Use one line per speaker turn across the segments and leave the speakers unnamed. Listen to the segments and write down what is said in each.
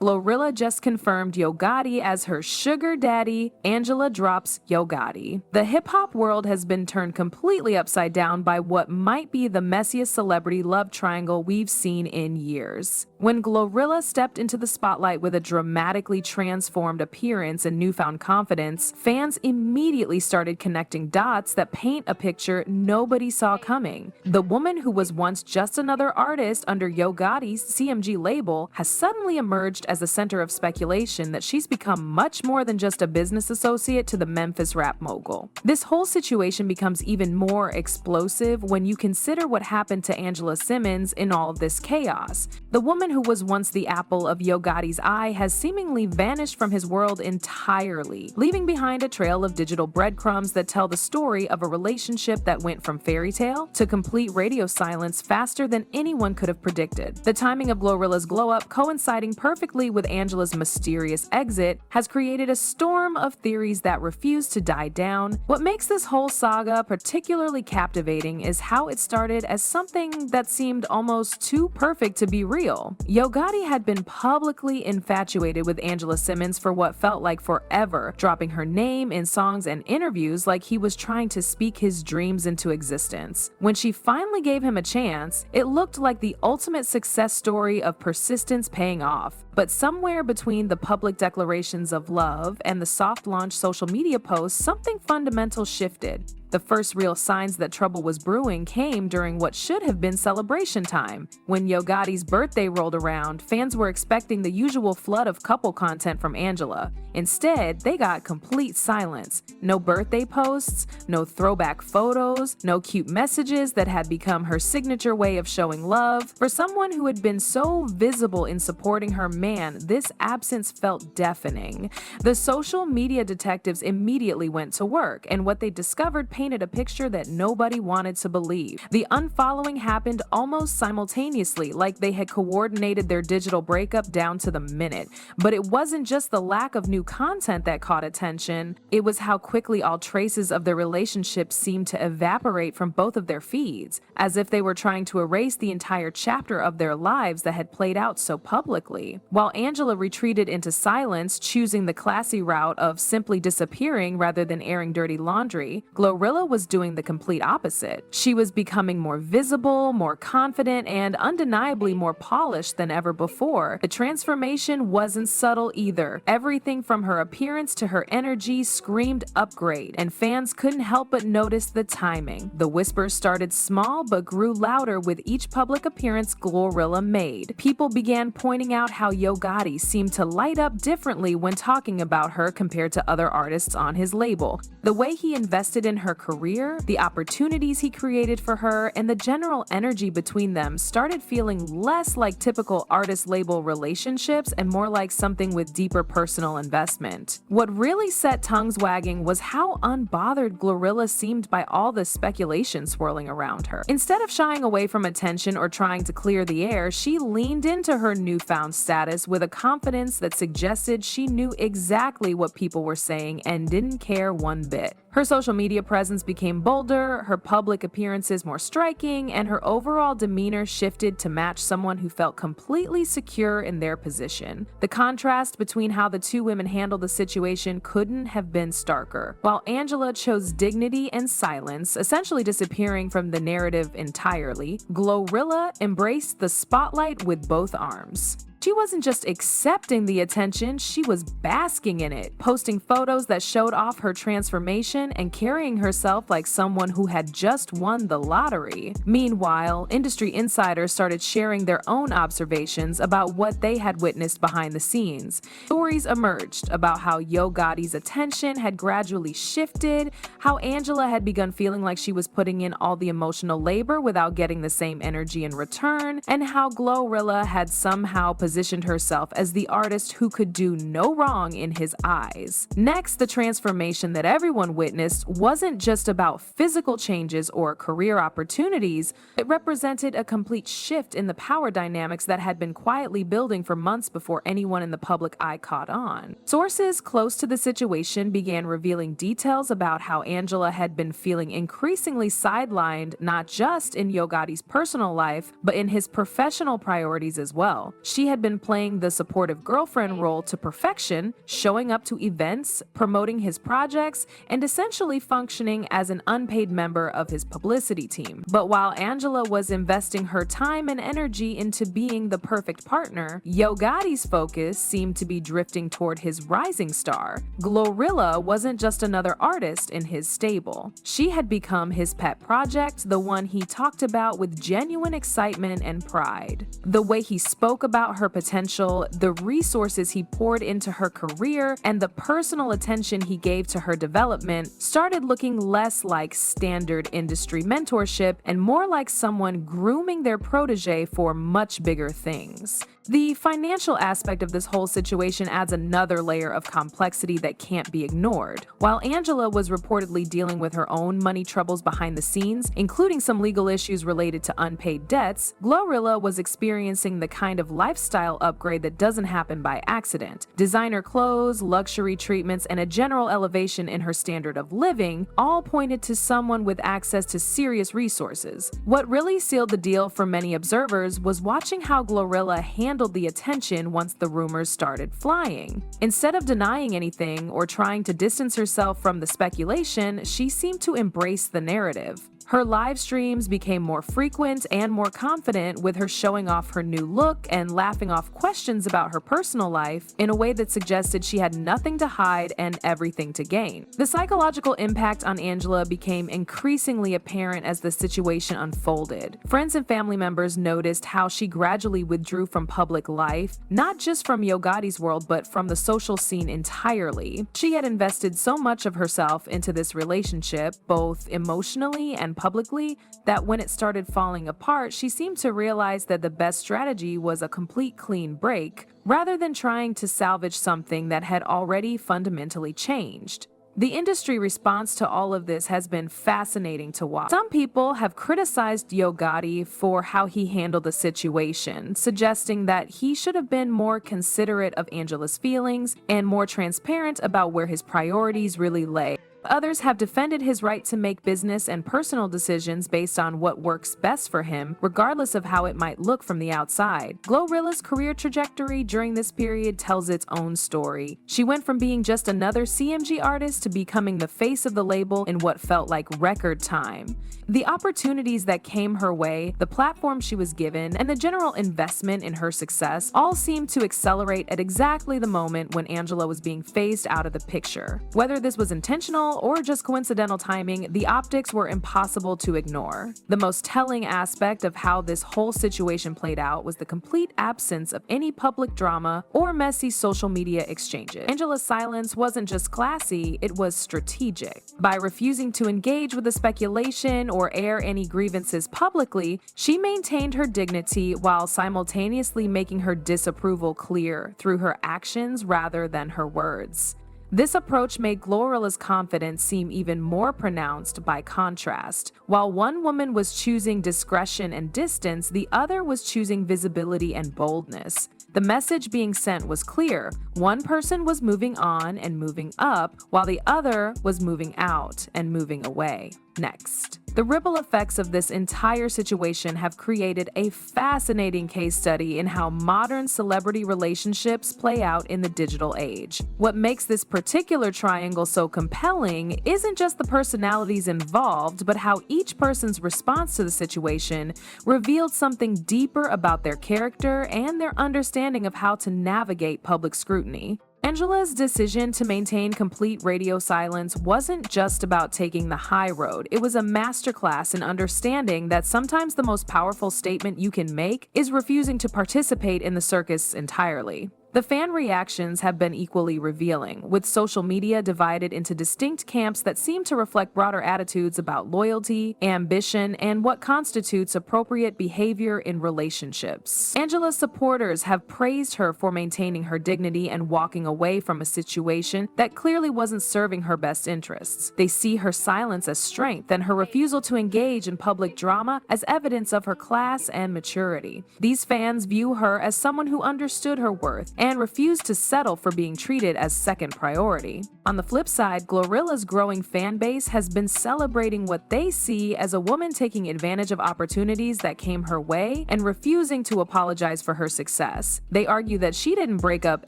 GloRilla just confirmed Yo Gotti as her sugar daddy. Angela drops Yo Gotti. The hip-hop world has been turned completely upside down by what might be the messiest celebrity love triangle we've seen in years. When GloRilla stepped into the spotlight with a dramatically transformed appearance and newfound confidence, fans immediately started connecting dots that paint a picture nobody saw coming. The woman who was once just another artist under Yo Gotti's CMG label has suddenly emerged as the center of speculation that she's become much more than just a business associate to the Memphis rap mogul. This whole situation becomes even more explosive when you consider what happened to Angela Simmons in all of this chaos. The woman who was once the apple of Yo Gotti's eye has seemingly vanished from his world entirely, leaving behind a trail of digital breadcrumbs that tell the story of a relationship that went from fairy tale to complete radio silence faster than anyone could have predicted. The timing of GloRilla's glow-up, coinciding perfectly with Angela's mysterious exit, has created a storm of theories that refuse to die down. What makes this whole saga particularly captivating is how it started as something that seemed almost too perfect to be real. Yo Gotti had been publicly infatuated with Angela Simmons for what felt like forever, dropping her name in songs and interviews like he was trying to speak his dreams into existence. When she finally gave him a chance, it looked like the ultimate success story of persistence paying off. But somewhere between the public declarations of love and the soft launch social media posts, something fundamental shifted. The first real signs that trouble was brewing came during what should have been celebration time. When Yo Gotti's birthday rolled around, fans were expecting the usual flood of couple content from Angela. Instead, they got complete silence. No birthday posts, no throwback photos, no cute messages that had become her signature way of showing love. For someone who had been so visible in supporting her man, this absence felt deafening. The social media detectives immediately went to work, and what they discovered painted a picture that nobody wanted to believe. The unfollowing happened almost simultaneously, like they had coordinated their digital breakup down to the minute. But it wasn't just the lack of new content that caught attention, it was how quickly all traces of their relationship seemed to evaporate from both of their feeds, as if they were trying to erase the entire chapter of their lives that had played out so publicly. While Angela retreated into silence, choosing the classy route of simply disappearing rather than airing dirty laundry, GloRilla was doing the complete opposite. She was becoming more visible, more confident, and undeniably more polished than ever before. The transformation wasn't subtle either. Everything from her appearance to her energy screamed upgrade, and fans couldn't help but notice the timing. The whispers started small but grew louder with each public appearance GloRilla made. People began pointing out how Yo Gotti seemed to light up differently when talking about her compared to other artists on his label. The way he invested in her career, the opportunities he created for her, and the general energy between them started feeling less like typical artist-label relationships and more like something with deeper personal investment. What really set tongues wagging was how unbothered GloRilla seemed by all the speculation swirling around her. Instead of shying away from attention or trying to clear the air, she leaned into her newfound status with a confidence that suggested she knew exactly what people were saying and didn't care one bit. Her social media presence became bolder, her public appearances more striking, and her overall demeanor shifted to match someone who felt completely secure in their position. The contrast between how the two women handled the situation couldn't have been starker. While Angela chose dignity and silence, essentially disappearing from the narrative entirely, GloRilla embraced the spotlight with both arms. She wasn't just accepting the attention, she was basking in it, posting photos that showed off her transformation and carrying herself like someone who had just won the lottery. Meanwhile, industry insiders started sharing their own observations about what they had witnessed behind the scenes. Stories emerged about how Yo Gotti's attention had gradually shifted, how Angela had begun feeling like she was putting in all the emotional labor without getting the same energy in return, and how GloRilla had somehow positioned herself as the artist who could do no wrong in his eyes. Next, the transformation that everyone witnessed wasn't just about physical changes or career opportunities, it represented a complete shift in the power dynamics that had been quietly building for months before anyone in the public eye caught on. Sources close to the situation began revealing details about how Angela had been feeling increasingly sidelined not just in Yo Gotti's personal life, but in his professional priorities as well. She had had been playing the supportive girlfriend role to perfection, showing up to events, promoting his projects, and essentially functioning as an unpaid member of his publicity team. But while Angela was investing her time and energy into being the perfect partner, Yo Gotti's focus seemed to be drifting toward his rising star. GloRilla wasn't just another artist in his stable. She had become his pet project, the one he talked about with genuine excitement and pride. The way he spoke about her potential, the resources he poured into her career, and the personal attention he gave to her development started looking less like standard industry mentorship and more like someone grooming their protege for much bigger things. The financial aspect of this whole situation adds another layer of complexity that can't be ignored. While Angela was reportedly dealing with her own money troubles behind the scenes, including some legal issues related to unpaid debts, GloRilla was experiencing the kind of lifestyle upgrade that doesn't happen by accident. Designer clothes, luxury treatments, and a general elevation in her standard of living all pointed to someone with access to serious resources. What really sealed the deal for many observers was watching how GloRilla handled the attention once the rumors started flying. Instead of denying anything or trying to distance herself from the speculation, she seemed to embrace the narrative. Her live streams became more frequent and more confident, with her showing off her new look and laughing off questions about her personal life in a way that suggested she had nothing to hide and everything to gain. The psychological impact on Angela became increasingly apparent as the situation unfolded. Friends and family members noticed how she gradually withdrew from public life, not just from Yo Gotti's world, but from the social scene entirely. She had invested so much of herself into this relationship, both emotionally and publicly, that when it started falling apart, she seemed to realize that the best strategy was a complete clean break, rather than trying to salvage something that had already fundamentally changed. The industry response to all of this has been fascinating to watch. Some people have criticized Yo Gotti for how he handled the situation, suggesting that he should have been more considerate of Angela's feelings and more transparent about where his priorities really lay. Others have defended his right to make business and personal decisions based on what works best for him, regardless of how it might look from the outside. GloRilla's career trajectory during this period tells its own story. She went from being just another CMG artist to becoming the face of the label in what felt like record time. The opportunities that came her way, the platform she was given, and the general investment in her success all seemed to accelerate at exactly the moment when Angela was being phased out of the picture. Whether this was intentional or just coincidental timing, the optics were impossible to ignore. The most telling aspect of how this whole situation played out was the complete absence of any public drama or messy social media exchanges. Angela's silence wasn't just classy, it was strategic. By refusing to engage with the speculation or air any grievances publicly, she maintained her dignity while simultaneously making her disapproval clear through her actions rather than her words. This approach made GloRilla's confidence seem even more pronounced by contrast. While one woman was choosing discretion and distance, the other was choosing visibility and boldness. The message being sent was clear. One person was moving on and moving up, while the other was moving out and moving away. Next. The ripple effects of this entire situation have created a fascinating case study in how modern celebrity relationships play out in the digital age. What makes this particular triangle so compelling isn't just the personalities involved, but how each person's response to the situation revealed something deeper about their character and their understanding of how to navigate public scrutiny. Angela's decision to maintain complete radio silence wasn't just about taking the high road. It was a masterclass in understanding that sometimes the most powerful statement you can make is refusing to participate in the circus entirely. The fan reactions have been equally revealing, with social media divided into distinct camps that seem to reflect broader attitudes about loyalty, ambition, and what constitutes appropriate behavior in relationships. Angela's supporters have praised her for maintaining her dignity and walking away from a situation that clearly wasn't serving her best interests. They see her silence as strength and her refusal to engage in public drama as evidence of her class and maturity. These fans view her as someone who understood her worth, and refuse to settle for being treated as second priority. On the flip side, GloRilla's growing fan base has been celebrating what they see as a woman taking advantage of opportunities that came her way and refusing to apologize for her success. They argue that she didn't break up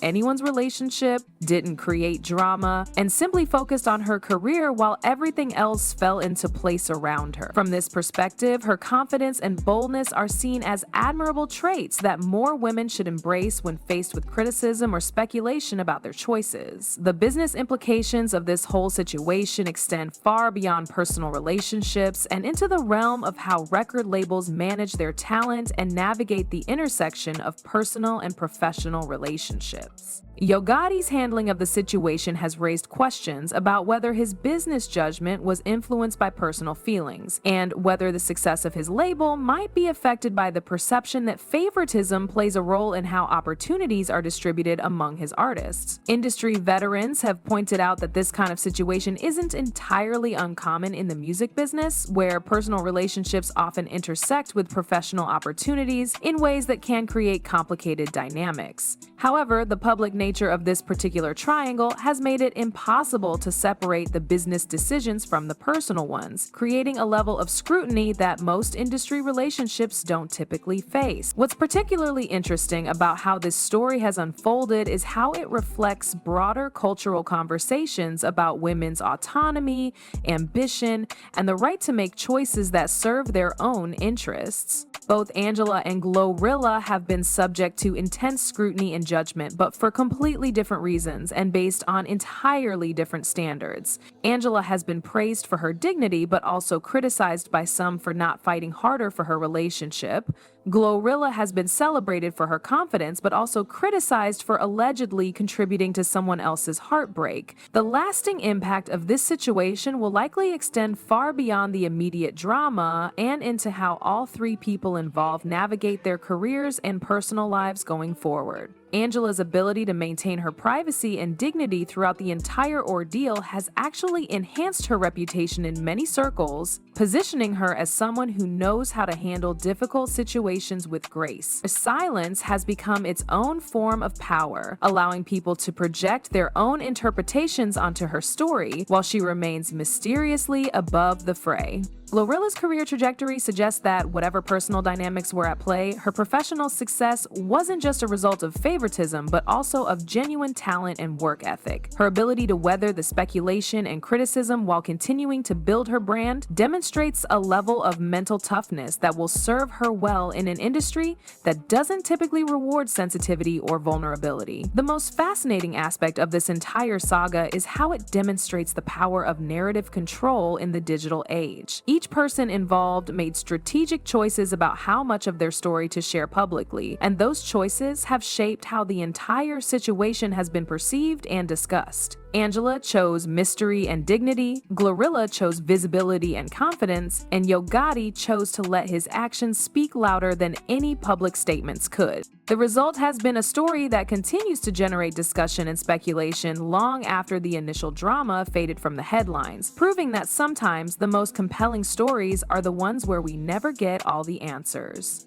anyone's relationship, didn't create drama, and simply focused on her career while everything else fell into place around her. From this perspective, her confidence and boldness are seen as admirable traits that more women should embrace when faced with criticism or speculation about their choices. The business implications of this whole situation extend far beyond personal relationships and into the realm of how record labels manage their talent and navigate the intersection of personal and professional relationships. Yo Gotti's handling of the situation has raised questions about whether his business judgment was influenced by personal feelings, and whether the success of his label might be affected by the perception that favoritism plays a role in how opportunities are distributed among his artists. Industry veterans have pointed out that this kind of situation isn't entirely uncommon in the music business, where personal relationships often intersect with professional opportunities in ways that can create complicated dynamics. However, the public nature of this particular triangle has made it impossible to separate the business decisions from the personal ones, creating a level of scrutiny that most industry relationships don't typically face. What's particularly interesting about how this story has unfolded is how it reflects broader cultural conversations about women's autonomy, ambition, and the right to make choices that serve their own interests. Both Angela and GloRilla have been subject to intense scrutiny and judgment, but for completely different reasons and based on entirely different standards. Angela has been praised for her dignity, but also criticized by some for not fighting harder for her relationship. GloRilla has been celebrated for her confidence, but also criticized for allegedly contributing to someone else's heartbreak. The lasting impact of this situation will likely extend far beyond the immediate drama and into how all three people involved navigate their careers and personal lives going forward. Angela's ability to maintain her privacy and dignity throughout the entire ordeal has actually enhanced her reputation in many circles, positioning her as someone who knows how to handle difficult situations with grace. Her silence has become its own form of power, allowing people to project their own interpretations onto her story while she remains mysteriously above the fray. GloRilla's career trajectory suggests that whatever personal dynamics were at play, her professional success wasn't just a result of favoritism, but also of genuine talent and work ethic. Her ability to weather the speculation and criticism while continuing to build her brand demonstrates a level of mental toughness that will serve her well in an industry that doesn't typically reward sensitivity or vulnerability. The most fascinating aspect of this entire saga is how it demonstrates the power of narrative control in the digital age. Each person involved made strategic choices about how much of their story to share publicly, and those choices have shaped how the entire situation has been perceived and discussed. Angela chose mystery and dignity, GloRilla chose visibility and confidence, and Yo Gotti chose to let his actions speak louder than any public statements could. The result has been a story that continues to generate discussion and speculation long after the initial drama faded from the headlines, proving that sometimes the most compelling stories are the ones where we never get all the answers.